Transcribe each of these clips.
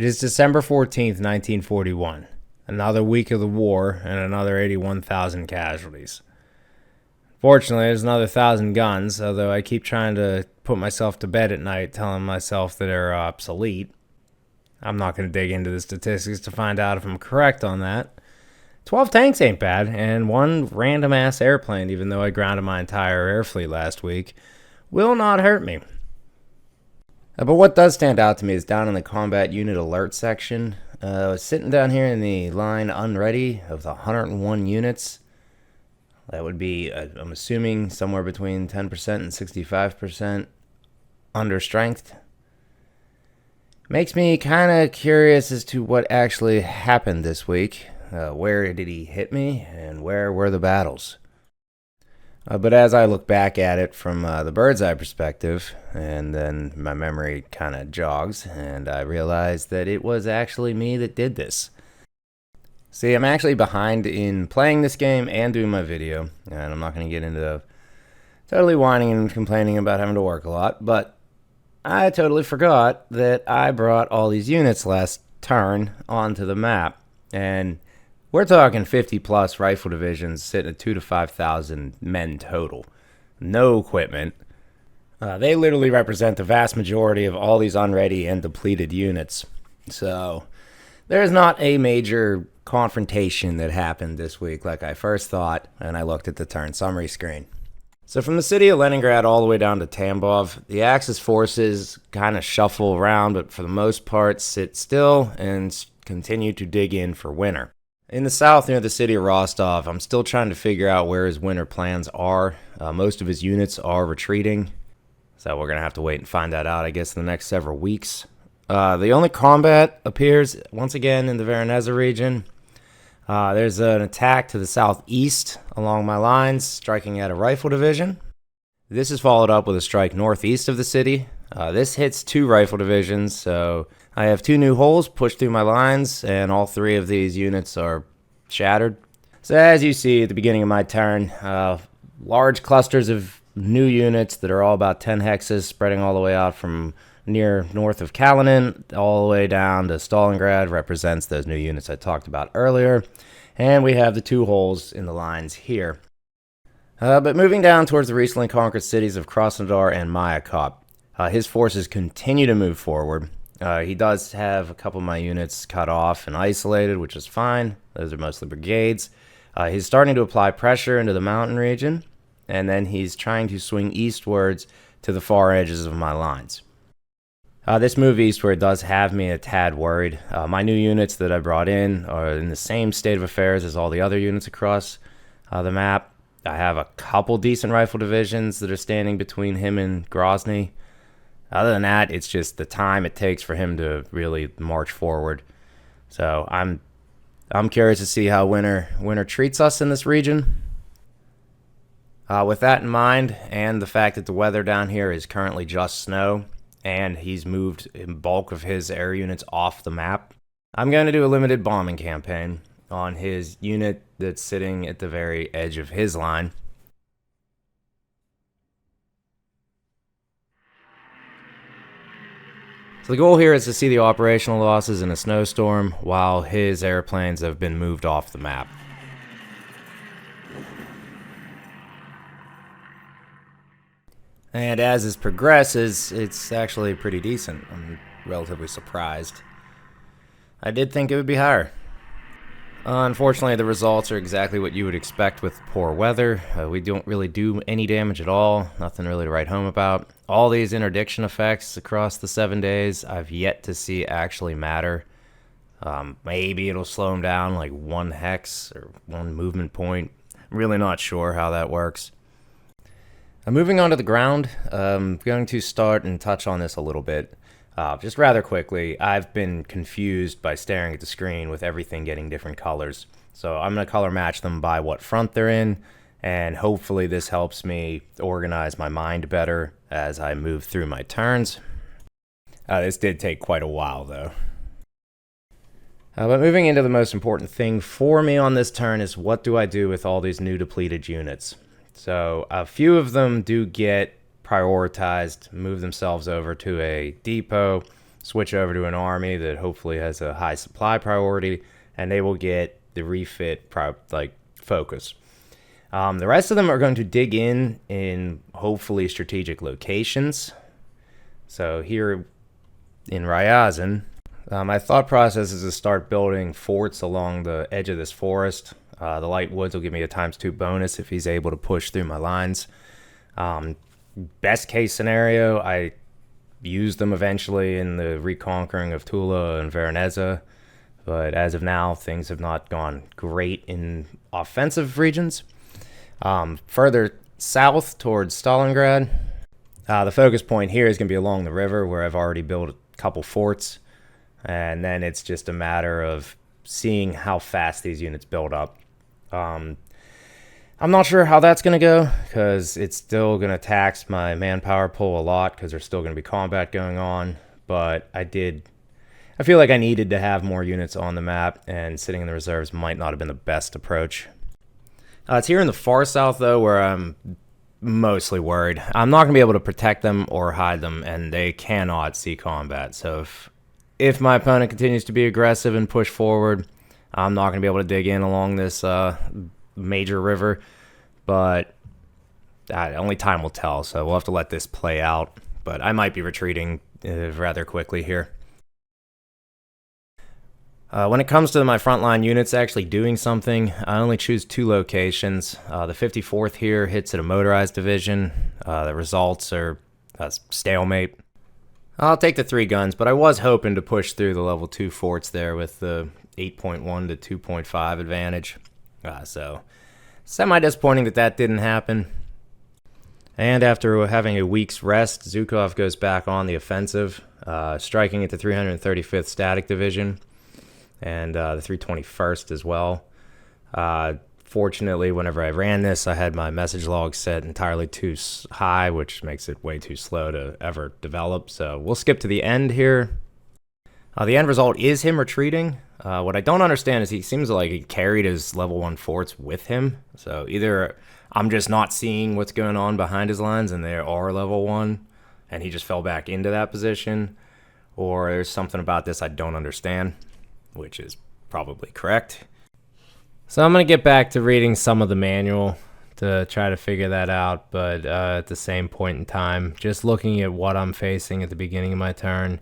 It is December 14th, 1941. Another week of the war and another 81,000 casualties. Fortunately, there's another 1,000 guns, although I keep trying to put myself to bed at night telling myself that they're obsolete. I'm not going to dig into the statistics to find out if I'm correct on that. 12 tanks ain't bad, and one random-ass airplane, even though I grounded my entire air fleet last week, will not hurt me. But what does stand out to me is down in the combat unit alert section. Sitting down here in the line unready of the 101 units. That would be, I'm assuming, somewhere between 10% and 65% under strength. Makes me kind of curious as to what actually happened this week. Where did he hit me, and where were the battles? But as I look back at it from the bird's eye perspective, and then my memory kind of jogs, and I realize that it was actually me that did this. See, I'm actually behind in playing this game and doing my video, and I'm not going to get into totally whining and complaining about having to work a lot, but I totally forgot that I brought all these units last turn onto the map, and we're talking 50-plus rifle divisions sitting at 2,000 to 5,000 men total. No equipment. They literally represent the vast majority of all these unready and depleted units. So there's not a major confrontation that happened this week like I first thought when I looked at the turn summary screen. So from the city of Leningrad all the way down to Tambov, the Axis forces kind of shuffle around, but for the most part sit still and continue to dig in for winter. In the south, near the city of Rostov, I'm still trying to figure out where his winter plans are. Most of his units are retreating, so we're going to have to wait and find that out, I guess, in the next several weeks. The only combat appears, once again, in the Voronezh region. There's an attack to the southeast along my lines, striking at a rifle division. This is followed up with a strike northeast of the city. This hits 2 rifle divisions, so I have 2 new holes pushed through my lines, and all 3 of these units are shattered. So as you see at the beginning of my turn, large clusters of new units that are all about 10 hexes, spreading all the way out from near north of Kalinin, all the way down to Stalingrad, represents those new units I talked about earlier. And we have the 2 holes in the lines here. But moving down towards the recently conquered cities of Krasnodar and Mayakop, his forces continue to move forward. He does have a couple of my units cut off and isolated, which is fine. Those are mostly brigades. He's starting to apply pressure into the mountain region, and then he's trying to swing eastwards to the far edges of my lines. This move eastward does have me a tad worried. My new units that I brought in are in the same state of affairs as all the other units across the map. I have a couple decent rifle divisions that are standing between him and Grozny. Other than that, it's just the time it takes for him to really march forward. So I'm curious to see how winter treats us in this region. With that in mind, and the fact that the weather down here is currently just snow, and he's moved in bulk of his air units off the map, I'm going to do a limited bombing campaign on his unit that's sitting at the very edge of his line. So the goal here is to see the operational losses in a snowstorm while his airplanes have been moved off the map. And as this progresses, it's actually pretty decent. I'm relatively surprised. I did think it would be higher. Unfortunately, the results are exactly what you would expect with poor weather. We don't really do any damage at all. Nothing really to write home about. All these interdiction effects across the 7 days, I've yet to see actually matter. Maybe it'll slow them down like 1 hex or 1 movement point. I'm really not sure how that works. Moving on to the ground, I'm going to start and touch on this a little bit. Just rather quickly, I've been confused by staring at the screen with everything getting different colors. So I'm going to color match them by what front they're in, and hopefully this helps me organize my mind better as I move through my turns. This did take quite a while, though. But moving into the most important thing for me on this turn is what do I do with all these new depleted units? So a few of them do get prioritized, move themselves over to a depot, switch over to an army that hopefully has a high supply priority, and they will get the refit focus. The rest of them are going to dig in hopefully strategic locations. So here in Ryazan, my thought process is to start building forts along the edge of this forest. The light woods will give me a ×2 bonus if he's able to push through my lines. Best case scenario, I use them eventually in the reconquering of Tula and Veroneza, but as of now, things have not gone great in offensive regions. Further south towards Stalingrad, the focus point here is going to be along the river, where I've already built a couple forts, and then it's just a matter of seeing how fast these units build up. I'm not sure how that's going to go, because it's still going to tax my manpower pool a lot, because there's still going to be combat going on, but I feel like I needed to have more units on the map, and sitting in the reserves might not have been the best approach. It's here in the far south, though, where I'm mostly worried. I'm not going to be able to protect them or hide them, and they cannot see combat. So if my opponent continues to be aggressive and push forward, I'm not going to be able to dig in along this major river. But only time will tell, so we'll have to let this play out. But I might be retreating rather quickly here. When it comes to my frontline units actually doing something, I only choose 2 locations. The 54th here hits at a motorized division. The results are a stalemate. I'll take the 3 guns, but I was hoping to push through the level 2 forts there with the 8.1 to 2.5 advantage. So semi-disappointing that didn't happen. And after having a week's rest, Zhukov goes back on the offensive, striking at the 335th Static Division. And the 321st as well. Fortunately, whenever I ran this, I had my message log set entirely too high, which makes it way too slow to ever develop. So we'll skip to the end here. The end result is him retreating. What I don't understand is he seems like he carried his level 1 forts with him. So either I'm just not seeing what's going on behind his lines and they are level 1, and he just fell back into that position, or there's something about this I don't understand, which is probably correct. So I'm going to get back to reading some of the manual to try to figure that out, but at the same point in time, just looking at what I'm facing at the beginning of my turn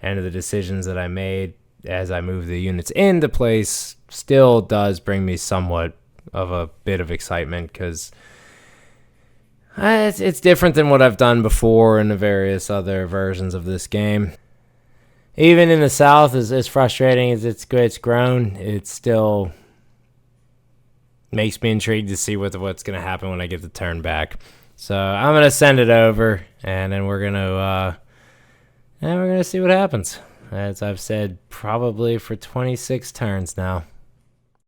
and the decisions that I made as I move the units into place still does bring me somewhat of a bit of excitement, because it's different than what I've done before in the various other versions of this game. Even in the south, as frustrating as it's grown, it still makes me intrigued to see what's going to happen when I get the turn back. So I'm going to send it over, and then we're going to see what happens. As I've said, probably for 26 turns now.